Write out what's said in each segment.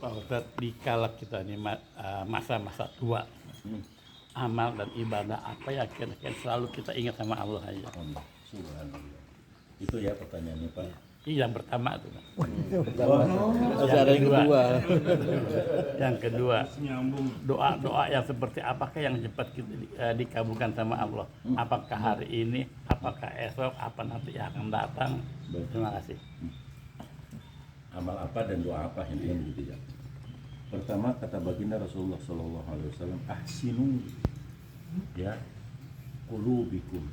Pak Ustadz, dikala kita ini masa-masa tua, amal dan ibadah apa yang kira-kira selalu kita ingat sama Allah aja? Allah, subhanallah. Itu ya pertanyaannya Pak. Ini yang pertama tuh, Pak. Masih ada yang kedua. Yang kedua, doa-doa yang seperti apakah yang cepat dikabulkan sama Allah? Apakah hari ini, apakah esok, apa nanti yang akan datang? Terima kasih. Amal apa dan doa apa intinya begitu ya. Pertama kata baginda Rasulullah Shallallahu Alaihi Wasallam, ahsinu ya qulubikum.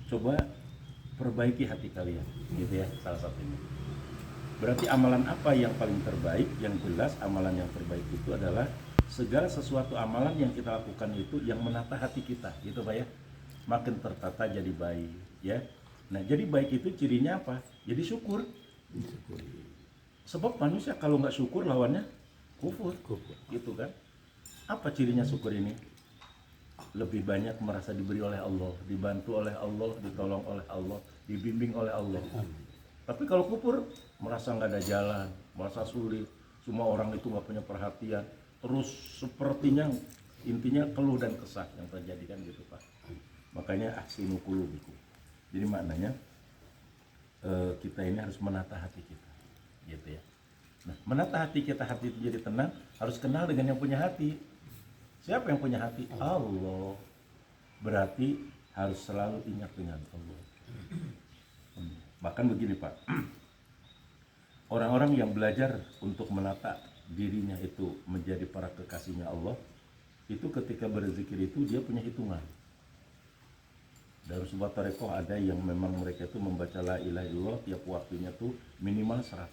Coba perbaiki hati kalian, gitu ya salah satunya. Berarti amalan apa yang paling terbaik? Yang jelas amalan yang terbaik itu adalah segala sesuatu amalan yang kita lakukan itu yang menata hati kita, gitu Pak ya. Makin tertata jadi baik, ya. Nah jadi baik itu cirinya apa? Jadi syukur. Sebab manusia kalau nggak syukur lawannya kufur, gitu kan? Apa cirinya syukur ini? Lebih banyak merasa diberi oleh Allah, dibantu oleh Allah, ditolong oleh Allah, dibimbing oleh Allah. Tapi kalau kufur, merasa nggak ada jalan, merasa sulit, semua orang itu nggak punya perhatian, terus sepertinya intinya keluh dan kesah yang terjadi kan gitu Pak. Makanya ahsinu qulubikum. Jadi maknanya kita ini harus menata hati kita, gitu ya. Nah, menata hati kita, hati itu jadi tenang, harus kenal dengan yang punya hati. Siapa yang punya hati? Allah. Berarti harus selalu ingat dengan Allah. Bahkan begini Pak, orang-orang yang belajar untuk menata dirinya itu menjadi para kekasihnya Allah, itu ketika berzikir itu dia punya hitungan. Dalam sebuah tarekoh ada yang memang mereka itu membaca la ilaha illallah tiap waktunya tuh minimal 101.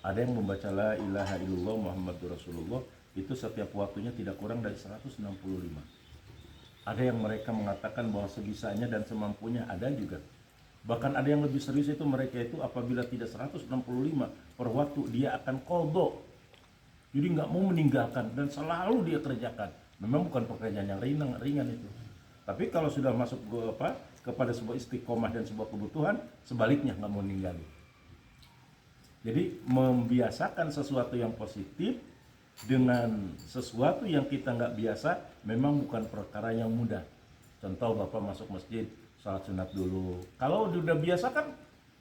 Ada yang membaca la ilaha illallah Muhammadur Rasulullah itu setiap waktunya tidak kurang dari 165. Ada yang mereka mengatakan bahwa sebisanya dan semampunya, ada juga. Bahkan ada yang lebih serius itu mereka itu apabila tidak 165 per waktu dia akan qadha. Jadi nggak mau meninggalkan dan selalu dia kerjakan. Memang bukan pekerjaan yang ringan itu. Tapi kalau sudah masuk kepada sebuah istiqomah dan sebuah kebutuhan, sebaliknya nggak mau ninggalin. Jadi membiasakan sesuatu yang positif dengan sesuatu yang kita nggak biasa memang bukan perkara yang mudah. Contoh Bapak masuk masjid, salat sunat dulu. Kalau udah biasa kan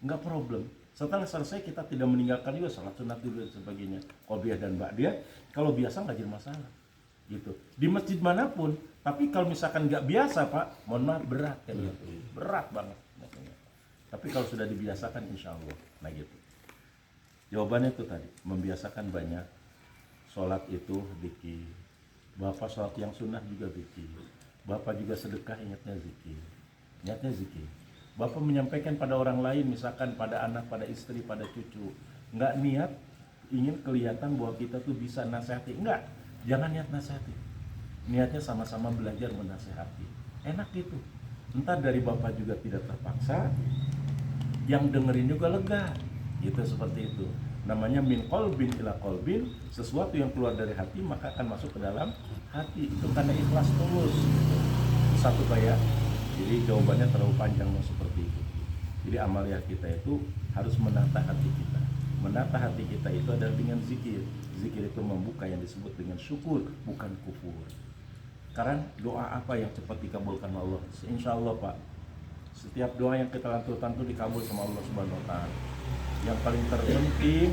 nggak problem. Setelah selesai kita tidak meninggalkan juga salat sunat dulu dan sebagainya. Qobliyah dan ba'diyah, kalau biasa nggak jadi masalah. Gitu. Di masjid manapun, tapi kalau misalkan nggak biasa Pak, mohon maaf berat kan gitu. Berat banget. Tapi kalau sudah dibiasakan insya Allah, nah gitu. Jawabannya itu tadi, membiasakan banyak. Sholat itu zikir. Bapak sholat yang sunnah juga zikir. Bapak juga sedekah ingatnya zikir. Niatnya zikir. Bapak menyampaikan pada orang lain, misalkan pada anak, pada istri, pada cucu. Nggak niat ingin kelihatan bahwa kita tuh bisa nasihati. Enggak, jangan niat nasihati. Niatnya sama-sama belajar menasihati. Enak gitu. Entar dari Bapak juga tidak terpaksa, yang dengerin juga lega. Gitu seperti itu. Namanya min qalbin ila qalbin, sesuatu yang keluar dari hati maka akan masuk ke dalam hati. Itu karena ikhlas tulus. Satu kayak. Jadi jawabannya terlalu panjang seperti itu. Jadi amalia kita itu harus menata hati kita. Menata hati kita itu adalah dengan zikir. Zikir itu membuka yang disebut dengan syukur, bukan kufur. Sekarang doa apa yang cepat dikabulkan Allah? Insya Allah Pak, setiap doa yang kita lanturkan itu dikabul sama Allah Subhanahu Wa Taala. Yang paling terpenting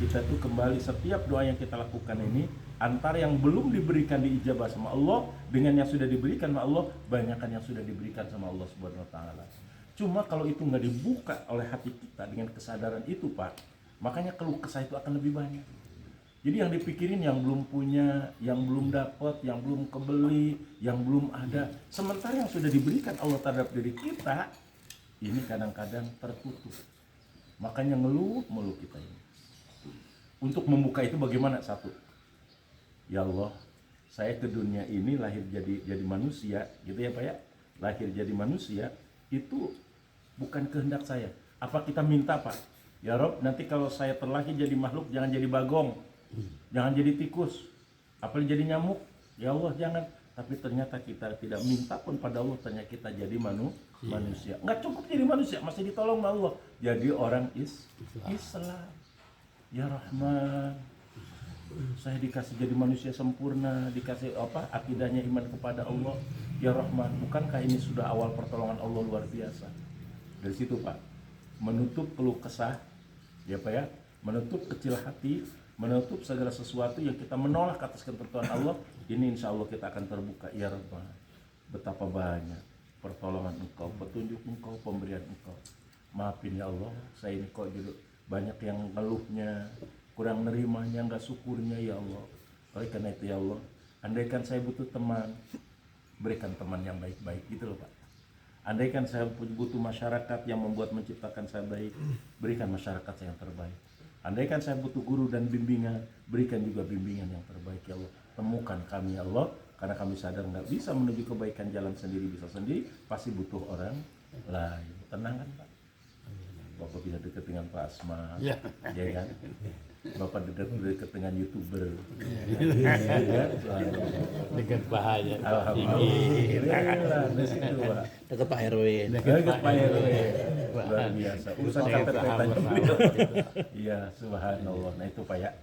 kita tuh kembali setiap doa yang kita lakukan ini antara yang belum diberikan diijabah sama Allah dengan yang sudah diberikan sama Allah, banyakkan yang sudah diberikan sama Allah Subhanahu Wa Taala. Cuma kalau itu nggak dibuka oleh hati kita dengan kesadaran itu Pak, makanya keluh kesah itu akan lebih banyak. Jadi yang dipikirin yang belum punya, yang belum dapat, yang belum kebeli, yang belum ada. Sementara yang sudah diberikan Allah terhadap diri kita, ini kadang-kadang tertutup. Makanya ngeluh mulu kita ini. Untuk membuka itu bagaimana? Satu, ya Allah, saya ke dunia ini lahir jadi manusia, gitu ya Pak ya. Lahir jadi manusia itu bukan kehendak saya. Apa kita minta Pak? Ya Rob, nanti kalau saya terlahir jadi makhluk jangan jadi bagong, jangan jadi tikus, apalagi jadi nyamuk. Ya Allah jangan. Tapi ternyata kita tidak minta pun pada Allah, ternyata kita jadi manusia. Nggak cukup jadi manusia, masih ditolong sama Allah. Jadi orang Islam. Ya Rahman, saya dikasih jadi manusia sempurna, dikasih apa? Akidahnya iman kepada Allah. Ya Rahman, bukankah ini sudah awal pertolongan Allah luar biasa? Dari situ Pak, menutup keluh kesah, ya Pak ya, menutup kecil hati, menutup segala sesuatu yang kita menolak atas ketentuan Allah. Ini insya Allah kita akan terbuka. Ya Rahman, betapa banyak pertolongan Engkau, petunjuk Engkau, pemberian Engkau. Maafin ya Allah, saya ini kok juga banyak yang ngeluhnya, kurang nerimanya, nggak syukurnya ya Allah. Oleh karena itu ya Allah, andaikan saya butuh teman, berikan teman yang baik-baik gitu loh Pak. Andaikan saya butuh masyarakat yang membuat menciptakan saya baik, berikan masyarakat saya yang terbaik. Andaikan saya butuh guru dan bimbingan, berikan juga bimbingan yang terbaik ya Allah. Temukan kami ya Allah, karena kami sadar nggak bisa menuju kebaikan jalan sendiri, bisa sendiri, pasti butuh orang lain. Tenang kan Pak? Bapak bisa dekat dengan Pak Asma, ya kan? Bapak dekat dengan YouTuber, Dekat bahaya. Alhamdulillah, di situ Pak. Dekat Pak RW. Dekat Pak RW, luar biasa. Urusan KTP juga. Iya, subhanallah. Nah itu Pak ya,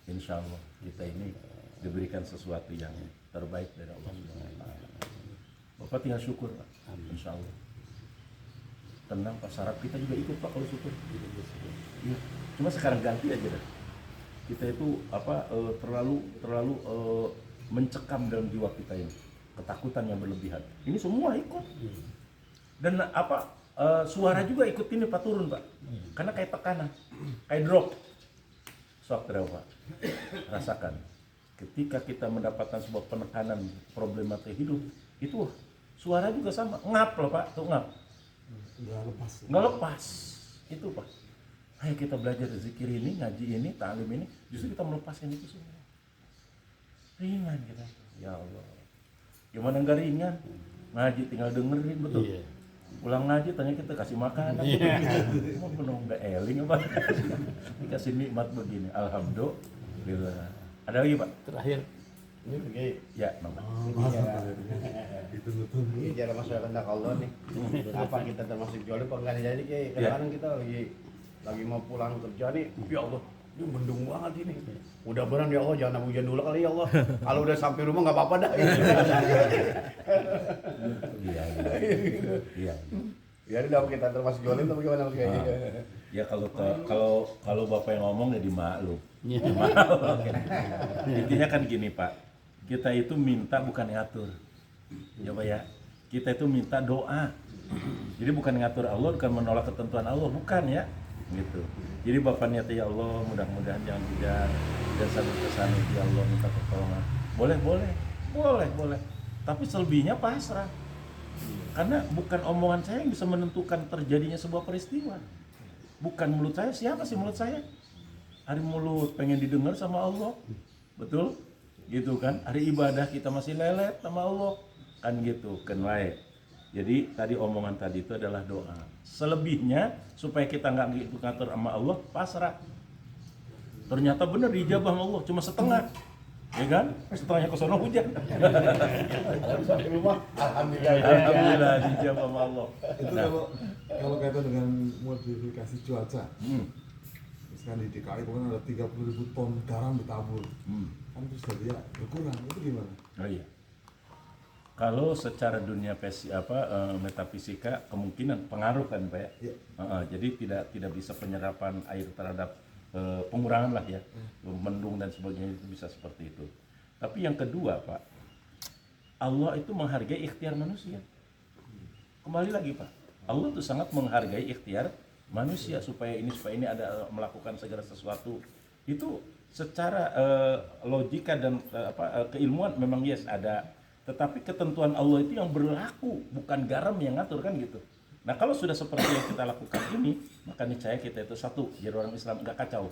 insya Allah kita ini diberikan sesuatu yang terbaik dari Allah Subhanahu wa Ta'ala. Bapak tinggal syukur Pak, insya Allah. Tenang Pak, saraf kita juga ikut Pak kalau syukur. Iya. Cuma sekarang ganti aja dah. Kita itu terlalu mencekam dalam jiwa kita ini, ketakutan yang berlebihan. Ini semua ikut. Dan suara juga ikut ini Pak, turun Pak. Karena kayak tekanan, kayak drop. Sok Pak. Rasakan. Ketika kita mendapatkan sebuah penekanan problematika hidup, itu suara juga sama, ngap loh Pak, tuh ngap. Nggak lepas itu Pak. Ayo kita belajar zikir ini, ngaji ini, ta'lim ini, justru kita melepaskan itu semua. Ringan kita, ya Allah. Gimana nggak ringan? Ngaji tinggal dengerin betul. Iya. Pulang ngaji tanya kita kasih makan, mau penuh nggak eling apa? Dikasih nikmat begini, alhamdulillah. Ada lagi Pak? Terakhir. Ya, Mama. Ini cara masuk kehendak Allah nih. Apa kita termasuk jolim apa enggak jadi kayak kadang-kadang kita lagi mau pulang kerja nih, ya Allah, ini mendung banget ini. Mudah-mudahan ya Allah jangan hujan dulu kali ya Allah. Kalau udah sampai rumah nggak apa-apa dah. Iya. Ya udah kita termasuk jolim tapi gimana Mas kayaknya. Ya kalau Bapak yang ngomong ya dimaklum. Intinya kan gini Pak, kita itu minta bukan ngatur, ya Pak ya. Kita itu minta doa. Jadi bukan ngatur Allah, bukan menolak ketentuan Allah, bukan ya, gitu. Jadi Bapak niat ya Allah, mudah-mudahan jangan hujan dan sampai kesana ya Allah minta pertolongan. Boleh. Tapi selebihnya pasrah. Karena bukan omongan saya yang bisa menentukan terjadinya sebuah peristiwa. Bukan mulut saya, siapa sih mulut saya? Hari mulut pengen didengar sama Allah, betul? Gitu kan? Hari ibadah kita masih lelet sama Allah, kan gitu, kan lain. Jadi tadi omongan tadi itu adalah doa. Selebihnya supaya kita nggak gitu ngatur sama Allah, pasrah. Ternyata benar dijabah sama Allah, cuma setengah, ya kan? Setengahnya ke sono hujan. Sampai rumah Alhamdulillah dijabah sama Allah. Itu kalau kaitan dengan modifikasi cuaca. Misalkan di DKI pokoknya ada 30.000 ton garam ditabur. Kan terus dia berkurang, itu gimana? Oh iya. Kalau secara dunia metafisika kemungkinan pengaruh kan Pak ya. Iya. Jadi tidak bisa penyerapan air terhadap pengurangan lah ya, mendung dan sebagainya itu bisa seperti itu. Tapi yang kedua Pak, Allah itu menghargai ikhtiar manusia. Kembali lagi Pak, Allah itu sangat menghargai ikhtiar manusia supaya ini ada melakukan segala sesuatu itu secara logika dan keilmuan memang yes ada. Tetapi ketentuan Allah itu yang berlaku, bukan garam yang ngatur kan gitu. Nah kalau sudah seperti yang kita lakukan ini, maka niscaya kita itu satu, jadi orang Islam nggak kacau.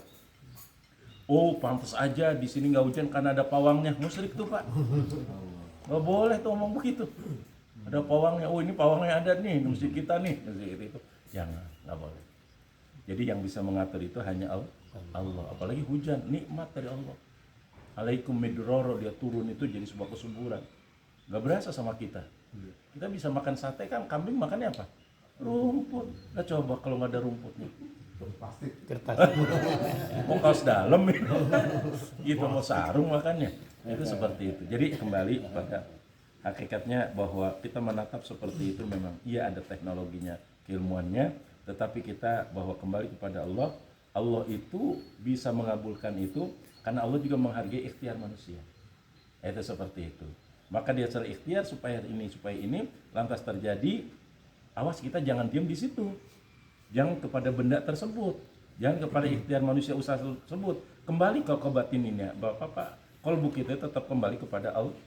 Oh pantas aja di sini nggak hujan karena ada pawangnya, musyrik tuh Pak. Nggak boleh tuh ngomong begitu. Ada pawangnya, oh ini pawangnya ada nih, mesti kita nih, mesti itu. Jangan, nggak boleh. Jadi yang bisa mengatur itu hanya Allah. Apalagi hujan, nikmat dari Allah. Alaikum midroro, dia turun itu jadi sebuah kesuburan. Gak berasa sama kita. Kita bisa makan sate kan, kambing makannya apa? Rumput. Nah coba kalau nggak ada rumputnya. plastik. Kertas. Mau kaos dalam gitu, mau sarung makanya itu seperti itu. Jadi kembali pada hakikatnya bahwa kita menatap seperti itu memang iya ada teknologinya, keilmuannya, tetapi kita bahwa kembali kepada Allah. Allah itu bisa mengabulkan itu karena Allah juga menghargai ikhtiar manusia. Itu seperti itu. Maka dia secara ikhtiar supaya ini lantas terjadi. Awas kita jangan diam di situ. Jangan kepada benda tersebut. Jangan kepada ikhtiar manusia usaha tersebut. Kembali ke batininnya. Bapak, kolbu kita tetap kembali kepada Allah.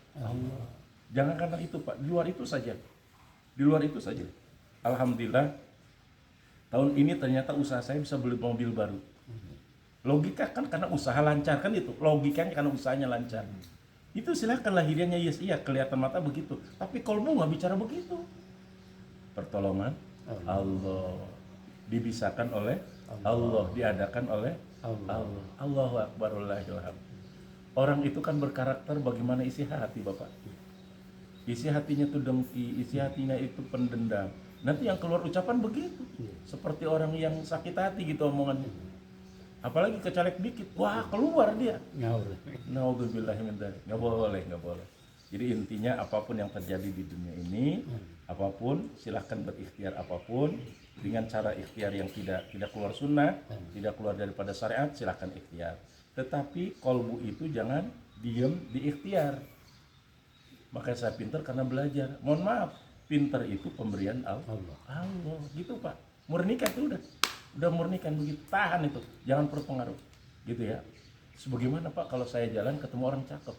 Jangan karena itu Pak. Di luar itu saja. Di luar itu saja. Alhamdulillah. Tahun ini ternyata usaha saya bisa beli mobil baru. Logika kan karena usaha lancar kan itu. Logikanya karena usahanya lancar. Itu silakan lahiriannya yes iya kelihatan mata begitu. Tapi kolbu nggak bicara begitu. Pertolongan Allah dibisakan oleh Allah, diadakan oleh Allah. Allahu Akbar wallahil hamd. Orang itu kan berkarakter bagaimana isi hati Bapak. Isi hatinya tuh dengki, isi hatinya itu pendendam. Nanti yang keluar ucapan begitu. Seperti orang yang sakit hati gitu omongannya. Apalagi kecelek dikit, wah keluar dia. Naudzubillah min dzalik. Nggak boleh. Jadi intinya apapun yang terjadi di dunia ini, apapun silahkan berikhtiar apapun dengan cara ikhtiar yang tidak keluar sunnah, tidak keluar daripada syariat, silahkan ikhtiar. Tetapi kolbu itu jangan diem di ikhtiar. Makanya saya pintar karena belajar. Mohon maaf, pintar itu pemberian Allah. Gitu Pak. Murnikan itu udah murnikan begitu. Tahan itu, jangan berpengaruh. Gitu ya. Sebagaimana Pak kalau saya jalan ketemu orang cakep.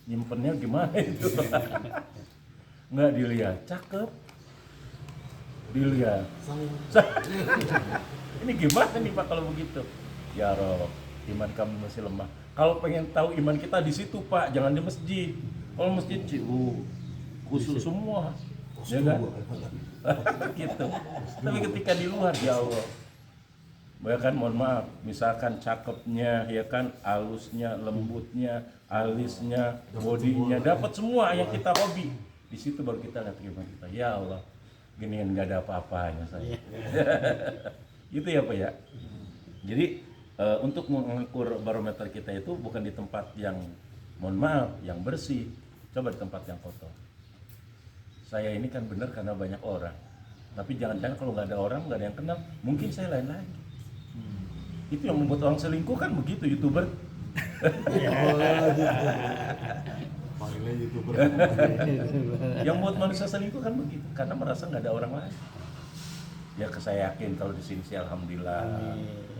Nyimpennya gimana itu? Nggak dilihat, cakep. Dilihat. Ini gimana nih Pak kalau begitu? Ya Rob, iman kami masih lemah. Kalau pengen tahu iman kita di situ Pak, jangan di masjid. Kalau masjid khusus semua, ya kan? Gitu. Tapi ketika di luar, ya Allah, ya kan, mohon maaf, misalkan cakepnya, ya kan, halusnya, lembutnya, alisnya, bodinya, dapat semua yang kita hobi. Di situ baru kita lihat gimana kita. Ya Allah, ginian nggak ada apa-apanya saya. Gitu ya Pak ya. Jadi untuk mengukur barometer kita itu bukan di tempat yang, mohon maaf, yang bersih. Coba di tempat yang kotor. Saya ini kan benar karena banyak orang. Tapi jangan-jangan kalau nggak ada orang, nggak ada yang kenal, mungkin saya lain lagi. Itu yang membuat orang selingkuh kan begitu, YouTuber. Panggilnya YouTuber. Yang membuat manusia selingkuh kan begitu, karena merasa nggak ada orang lain. Ya saya yakin kalau di sini sih alhamdulillah.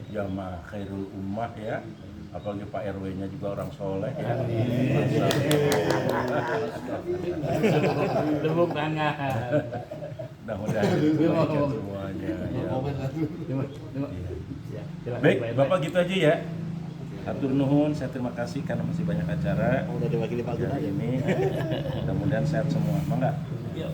Jamaah khairul ummah ya. Apalagi Pak RW-nya juga orang soleh ya. Tepuk tangan. Mudah-mudahan kebaikan semuanya. Ya. Baik, Bapak gitu aja ya. Hatur nuhun, saya terima kasih karena masih banyak acara. Udah diwakili Pak Gun aja. Ini mudah-mudahan sehat semua. Mangga. Yuk.